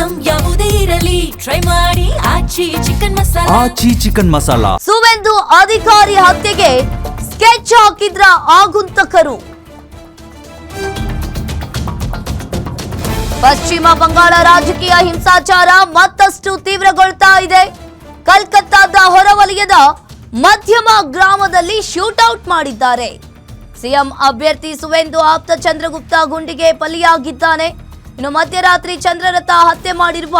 Item ಯಾವುದೇ ಇರಲಿ try ಮಾಡಿ ಆಚಿ ಚಿಕನ್ ಮಸಾಲಾ. ಸುವೆಂದು ಅಧಿಕಾರಿ ಹತ್ಯೆಗೆ ಸ್ಕೆಚ್ ಹಾಕಿದ್ರ ಆಗುಂತಕರು. ಪಶ್ಚಿಮ ಬಂಗಾಳ ರಾಜಕೀಯ ಹಿಂಸಾಚಾರ ಮತ್ತಷ್ಟು ತೀವ್ರಗೊಳ್ತಾ ಇದೆ. ಕಲ್ಕತ್ತಾದ ಹೊರವಲಯದ ಮಧ್ಯಮ ಗ್ರಾಮದಲ್ಲಿ ಶೂಟೌಟ್ ಮಾಡಿದ್ದಾರೆ. ಸಿಎಂ ಅಭ್ಯರ್ಥಿ ಸುವೆಂದು ಆಪ್ತ ಚಂದ್ರಗುಪ್ತ ಗುಂಡಿಗೆ ಬಲಿಯಾಗಿದ್ದಾನೆ. ಇನ್ನು ಮಧ್ಯರಾತ್ರಿ ಚಂದ್ರರಥ ಹತ್ಯೆ ಮಾಡಿರುವ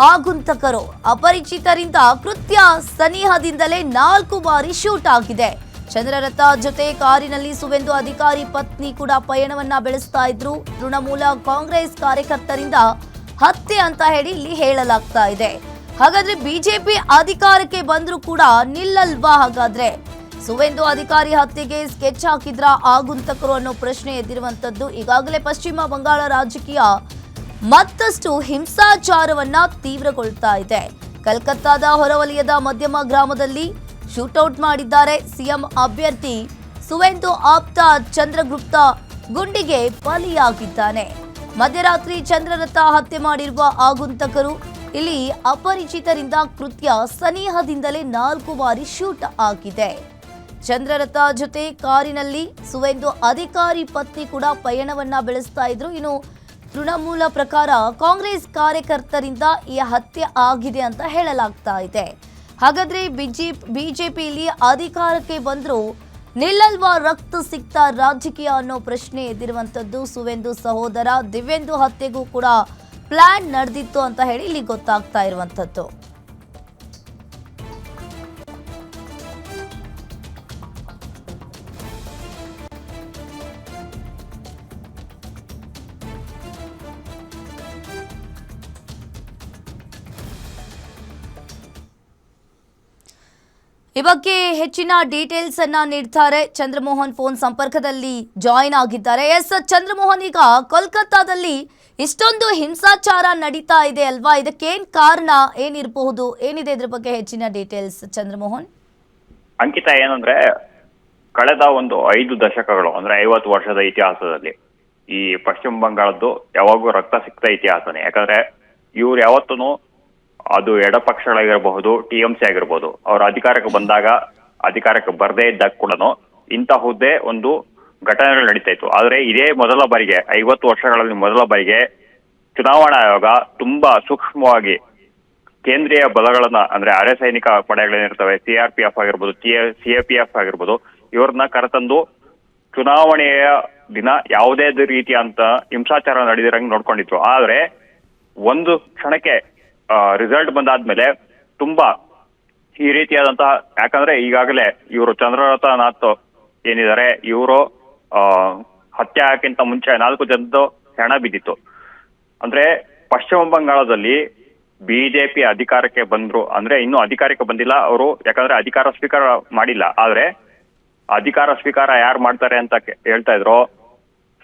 ಆಗುಂತಕರು ಅಪರಿಚಿತರಿಂದ ಕೃತ್ಯ ಸನಿಹದಿಂದಲೇ 4 ಬಾರಿ ಶೂಟ್ ಆಗಿದೆ. ಚಂದ್ರರಥ ಜೊತೆ ಕಾರಿನಲ್ಲಿ ಸುವೆಂದು ಅಧಿಕಾರಿ ಪತ್ನಿ ಕೂಡ ಪಯಣವನ್ನ ಬೆಳೆಸ್ತಾ ಇದ್ರು. ತೃಣಮೂಲ ಕಾಂಗ್ರೆಸ್ ಕಾರ್ಯಕರ್ತರಿಂದ ಹತ್ಯೆ ಅಂತ ಹೇಳಿ ಇಲ್ಲಿ ಹೇಳಲಾಗ್ತಾ ಇದೆ. ಹಾಗಾದ್ರೆ ಬಿಜೆಪಿ ಅಧಿಕಾರಕ್ಕೆ ಬಂದ್ರೂ ಕೂಡ ನಿಲ್ಲಲ್ವಾ? ಹಾಗಾದ್ರೆ ಸುವೆಂದು ಅಧಿಕಾರಿ ಹತ್ಯೆಗೆ ಸ್ಕೆಚ್ ಹಾಕಿದ್ರ ಆಗುಂತಕರು ಅನ್ನೋ ಪ್ರಶ್ನೆ ಎದ್ದಿರುವಂತದ್ದು. ಈಗಾಗಲೇ ಪಶ್ಚಿಮ ಬಂಗಾಳ ರಾಜಕೀಯ ಮತ್ತಷ್ಟು ಹಿಂಸಾಚಾರವನ್ನ ತೀವ್ರಗೊಳ್ತಾ ಇದೆ. ಕಲ್ಕತ್ತಾದ ಹೊರವಲಯದ ಮಧ್ಯಮ ಗ್ರಾಮದಲ್ಲಿ ಶೂಟೌಟ್ ಮಾಡಿದ್ದಾರೆ. ಸಿಎಂ ಅಭ್ಯರ್ಥಿ ಸುವೆಂದು ಆಪ್ತ ಚಂದ್ರಗುಪ್ತ ಗುಂಡಿಗೆ ಬಲಿಯಾಗಿದ್ದಾನೆ. ಮಧ್ಯರಾತ್ರಿ ಚಂದ್ರರಥ ಹತ್ಯೆ ಮಾಡಿರುವ ಆಗುಂತಕರು ಇಲ್ಲಿ ಅಪರಿಚಿತರಿಂದ ಕೃತ್ಯ ಸನಿಹದಿಂದಲೇ 4 ಬಾರಿ ಶೂಟ್ ಆಗಿದೆ. ಚಂದ್ರರಥ ಜೊತೆ ಕಾರಿನಲ್ಲಿ ಸುವೆಂದು ಅಧಿಕಾರಿ ಪತ್ನಿ ಕೂಡ ಪಯಣವನ್ನ ಬೆಳೆಸ್ತಾ ಇದ್ರು. ಇನ್ನು ತೃಣಮೂಲ ಪ್ರಕಾರ ಕಾಂಗ್ರೆಸ್ ಕಾರ್ಯಕರ್ತರಿಂದ ಈ ಹತ್ಯೆ ಆಗಿದೆ ಅಂತ ಹೇಳಲಾಗ್ತಾ ಇದೆ. ಹಾಗಾದ್ರೆ ಬಿಜೆಪಿಯಲ್ಲಿ ಅಧಿಕಾರಕ್ಕೆ ಬಂದ್ರು ನಿಲ್ಲಲ್ವಾ ರಕ್ತ ಸಿಕ್ತ ರಾಜಕೀಯ ಅನ್ನೋ ಪ್ರಶ್ನೆ ಎದ್ದಿರುವಂತದ್ದು. ಸುವೆಂದು ಸಹೋದರ ದಿವ್ಯೆಂದು ಹತ್ಯೆಗೂ ಕೂಡ ಪ್ಲಾನ್ ನಡೆದಿತ್ತು ಅಂತ ಹೇಳಿ ಇಲ್ಲಿ ಗೊತ್ತಾಗ್ತಾ ಇರುವಂತದ್ದು. ಈ ಬಗ್ಗೆ ಹೆಚ್ಚಿನ ಡೀಟೇಲ್ಸ್ ಅನ್ನ ನೀಡ್ತಾರೆ ಚಂದ್ರಮೋಹನ್. ಫೋನ್ ಸಂಪರ್ಕದಲ್ಲಿ ಜಾಯಿನ್ ಆಗಿದ್ದಾರೆ. ಎಸ್ ಚಂದ್ರಮೋಹನ್, ಈಗ ಕೋಲ್ಕತ್ತಾದಲ್ಲಿ ಇಷ್ಟೊಂದು ಹಿಂಸಾಚಾರ ನಡೀತಾ ಇದೆ ಅಲ್ವಾ? ಇದಕ್ಕೇನ್ ಕಾರಣ ಏನಿರಬಹುದು? ಏನಿದೆ ಇದ್ರ ಬಗ್ಗೆ ಹೆಚ್ಚಿನ ಡೀಟೇಲ್ಸ್ ಚಂದ್ರಮೋಹನ್? ಅಂಕಿತ, ಏನಂದ್ರೆ ಕಳೆದ ಒಂದು 5 ದಶಕಗಳು ಅಂದ್ರೆ 50 ವರ್ಷದ ಇತಿಹಾಸದಲ್ಲಿ ಈ ಪಶ್ಚಿಮ ಬಂಗಾಳದ್ದು ಯಾವಾಗೂ ರಕ್ತ ಸಿಕ್ತ ಇತಿಹಾಸನೇ. ಯಾಕಂದ್ರೆ ಇವ್ರು ಯಾವತ್ತೂ ಅದು ಎಡಪಕ್ಷಗಳಾಗಿರಬಹುದು, TMC ಆಗಿರ್ಬೋದು, ಅವ್ರ ಅಧಿಕಾರಕ್ಕೆ ಬಂದಾಗ ಅಧಿಕಾರಕ್ಕೆ ಬರದೇ ಇದ್ದಾಗ ಕೂಡ ಇಂತಹುದೇ ಒಂದು ಘಟನೆಗಳು ನಡೀತಾ ಇತ್ತು. ಆದ್ರೆ ಇದೇ ಮೊದಲ ಬಾರಿಗೆ 50 ವರ್ಷಗಳಲ್ಲಿ ಮೊದಲ ಬಾರಿಗೆ ಚುನಾವಣಾ ಆಯೋಗ ತುಂಬಾ ಸೂಕ್ಷ್ಮವಾಗಿ ಕೇಂದ್ರೀಯ ಬಲಗಳನ್ನ ಅಂದ್ರೆ ಅರೆ ಸೈನಿಕ ಪಡೆಗಳೇನಿರ್ತವೆ, CRPF ಆಗಿರ್ಬೋದು, CAPF ಆಗಿರ್ಬೋದು, ಇವ್ರನ್ನ ಕರೆತಂದು ಚುನಾವಣೆಯ ದಿನ ಯಾವುದೇ ರೀತಿಯಂತ ಹಿಂಸಾಚಾರ ನಡೆದಿರಂಗ್ ನೋಡ್ಕೊಂಡಿದ್ರು. ಆದ್ರೆ ಒಂದು ಕ್ಷಣಕ್ಕೆ ರಿಸಲ್ಟ್ ಬಂದಾದ್ಮೇಲೆ ತುಂಬಾ ಈ ರೀತಿಯಾದಂತಹ, ಯಾಕಂದ್ರೆ ಈಗಾಗಲೇ ಇವರು ಚಂದ್ರರಥನಾಥ್ ಏನಿದ್ದಾರೆ ಇವರು ಹತ್ಯೆ ಹಾಕಿಂತ ಮುಂಚೆ 4 ಜನದ್ದು ಹೆಣ ಬಿದ್ದಿತ್ತು. ಅಂದ್ರೆ ಪಶ್ಚಿಮ ಬಂಗಾಳದಲ್ಲಿ ಬಿಜೆಪಿ ಅಧಿಕಾರಕ್ಕೆ ಬಂದ್ರು ಅಂದ್ರೆ ಇನ್ನೂ ಅಧಿಕಾರಕ್ಕೆ ಬಂದಿಲ್ಲ ಅವರು, ಯಾಕಂದ್ರೆ ಅಧಿಕಾರ ಸ್ವೀಕಾರ ಮಾಡಿಲ್ಲ. ಆದ್ರೆ ಅಧಿಕಾರ ಸ್ವೀಕಾರ ಯಾರು ಮಾಡ್ತಾರೆ ಅಂತ ಹೇಳ್ತಾ ಇದ್ರು,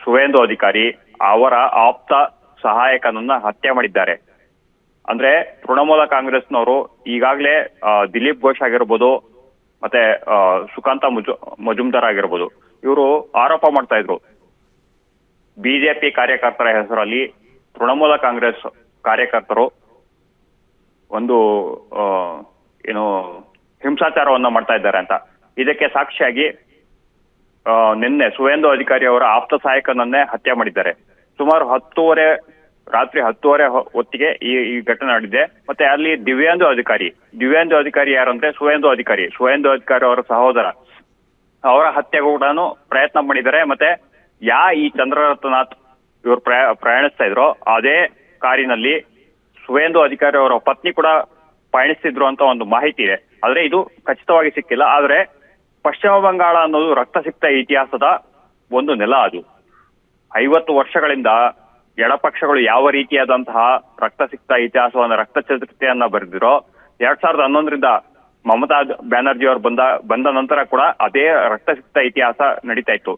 ಸುವೇಂದು ಅಧಿಕಾರಿ ಅವರ ಆಪ್ತ ಸಹಾಯಕನನ್ನ ಹತ್ಯೆ ಮಾಡಿದ್ದಾರೆ. ಅಂದ್ರೆ ತೃಣಮೂಲ ಕಾಂಗ್ರೆಸ್ನವರು ಈಗಾಗಲೇ ದಿಲೀಪ್ ಘೋಷ್ ಆಗಿರ್ಬೋದು, ಮತ್ತೆ ಸುಕಾಂತ ಮಜುಮ್ದಾರ್ ಆಗಿರ್ಬೋದು, ಇವರು ಆರೋಪ ಮಾಡ್ತಾ ಇದ್ರು ಬಿಜೆಪಿ ಕಾರ್ಯಕರ್ತರ ಹೆಸರಲ್ಲಿ ತೃಣಮೂಲ ಕಾಂಗ್ರೆಸ್ ಕಾರ್ಯಕರ್ತರು ಒಂದು ಏನು ಹಿಂಸಾಚಾರವನ್ನ ಮಾಡ್ತಾ ಇದ್ದಾರೆ ಅಂತ. ಇದಕ್ಕೆ ಸಾಕ್ಷಿಯಾಗಿ ನಿನ್ನೆ ಸುವೇಂದು ಅಧಿಕಾರಿ ಅವರ ಆಪ್ತ ಸಹಾಯಕನನ್ನೇ ಹತ್ಯೆ ಮಾಡಿದ್ದಾರೆ. ಸುಮಾರು ರಾತ್ರಿ 10:30 ಹೊತ್ತಿಗೆ ಈ ಘಟನೆ ನಡೆದಿದೆ. ಮತ್ತೆ ಅಲ್ಲಿ ದಿವ್ಯೇಂದು ಅಧಿಕಾರಿ ಯಾರಂದ್ರೆ ಸುವೇಂದು ಅಧಿಕಾರಿ ಅವರ ಸಹೋದರ, ಅವರ ಹತ್ಯೆಗೂ ಕೂಡ ಪ್ರಯತ್ನ ಮಾಡಿದ್ದಾರೆ. ಮತ್ತೆ ಈ ಚಂದ್ರರಥನಾಥ್ ಇವರು ಪ್ರಯಾಣಿಸ್ತಾ ಇದ್ರು ಅದೇ ಕಾರಿನಲ್ಲಿ ಸುವೇಂದು ಅಧಿಕಾರಿ ಅವರ ಪತ್ನಿ ಕೂಡ ಪಯಣಿಸ್ತಿದ್ರು ಅಂತ ಒಂದು ಮಾಹಿತಿ ಇದೆ. ಆದ್ರೆ ಇದು ಖಚಿತವಾಗಿ ಸಿಕ್ಕಿಲ್ಲ. ಆದ್ರೆ ಪಶ್ಚಿಮ ಬಂಗಾಳ ಅನ್ನೋದು ರಕ್ತ ಸಿಕ್ತ ಇತಿಹಾಸದ ಒಂದು ನೆಲ. ಅದು 50 ವರ್ಷಗಳಿಂದ ಎಡಪಕ್ಷಗಳು ಯಾವ ರೀತಿಯಾದಂತಹ ರಕ್ತ ಸಿಕ್ತ ಇತಿಹಾಸವನ್ನ ರಕ್ತ ಚರಿತ್ರೆಯನ್ನ ಬರೆದಿರೋ 2011ರಿಂದ ಮಮತಾ ಬ್ಯಾನರ್ಜಿ ಅವರು ಬಂದ ನಂತರ ಕೂಡ ಅದೇ ರಕ್ತ ಸಿಕ್ತ ಇತಿಹಾಸ ನಡೀತಾ ಇತ್ತು.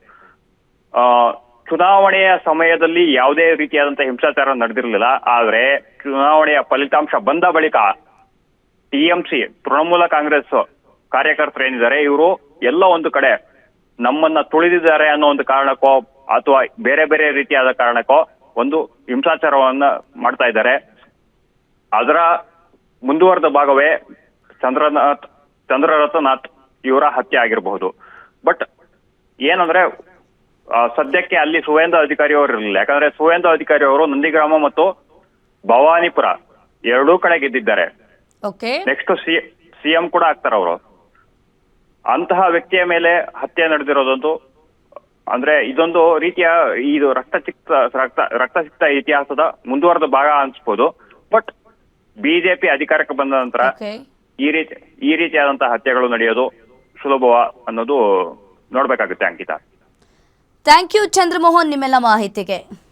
ಚುನಾವಣೆಯ ಸಮಯದಲ್ಲಿ ಯಾವುದೇ ರೀತಿಯಾದಂತಹ ಹಿಂಸಾಚಾರ ನಡೆದಿರಲಿಲ್ಲ. ಆದ್ರೆ ಚುನಾವಣೆಯ ಫಲಿತಾಂಶ ಬಂದ ಬಳಿಕ TMC ತೃಣಮೂಲ ಕಾಂಗ್ರೆಸ್ ಕಾರ್ಯಕರ್ತರು ಏನಿದ್ದಾರೆ ಇವರು ಎಲ್ಲ ಒಂದು ಕಡೆ ನಮ್ಮನ್ನ ತುಳಿದಿದ್ದಾರೆ ಅನ್ನೋ ಒಂದು ಕಾರಣಕ್ಕೋ ಅಥವಾ ಬೇರೆ ಬೇರೆ ರೀತಿಯಾದ ಕಾರಣಕ್ಕೋ ಒಂದು ಹಿಂಸಾಚಾರವನ್ನ ಮಾಡ್ತಾ ಇದ್ದಾರೆ. ಅದರ ಮುಂದುವರೆದ ಭಾಗವೇ ಚಂದ್ರರಥನಾಥ್ ಇವರ ಹತ್ಯೆ ಆಗಿರಬಹುದು. ಬಟ್ ಏನಂದ್ರೆ ಸದ್ಯಕ್ಕೆ ಅಲ್ಲಿ ಸುವೇಂದ್ರ ಅಧಿಕಾರಿ ಅವರು ಇರಲಿಲ್ಲ. ಯಾಕಂದ್ರೆ ಸುವೇಂದ್ರ ಅಧಿಕಾರಿ ಅವರು ನಂದಿಗ್ರಾಮ ಮತ್ತು ಭವಾನಿಪುರ ಎರಡೂ ಕಡೆ ಗೆದ್ದಿದ್ದಾರೆ. ನೆಕ್ಸ್ಟ್ ಸಿಎಂ ಕೂಡ ಆಗ್ತಾರ ಅವರು. ಅಂತಹ ವ್ಯಕ್ತಿಯ ಮೇಲೆ ಹತ್ಯೆ ನಡೆದಿರೋದಂತೂ ಅಂದ್ರೆ ಇದೊಂದು ರೀತಿಯ ಇದು ರಕ್ತಸಿಕ್ತ ಇತಿಹಾಸದ ಮುಂದುವರೆದ ಭಾಗ ಅನ್ಸ್ಬೋದು. ಬಟ್ ಬಿಜೆಪಿ ಅಧಿಕಾರಕ್ಕೆ ಬಂದ ನಂತರ ಈ ರೀತಿಯಾದಂತಹ ಹತ್ಯೆಗಳು ನಡೆಯೋದು ಸುಲಭವ ಅನ್ನೋದು ನೋಡ್ಬೇಕಾಗುತ್ತೆ. ಅಂಕಿತಾ, ಥ್ಯಾಂಕ್ ಯು ಚಂದ್ರಮೋಹನ್ ನಿಮ್ಮೆಲ್ಲ ಮಾಹಿತಿಗೆ.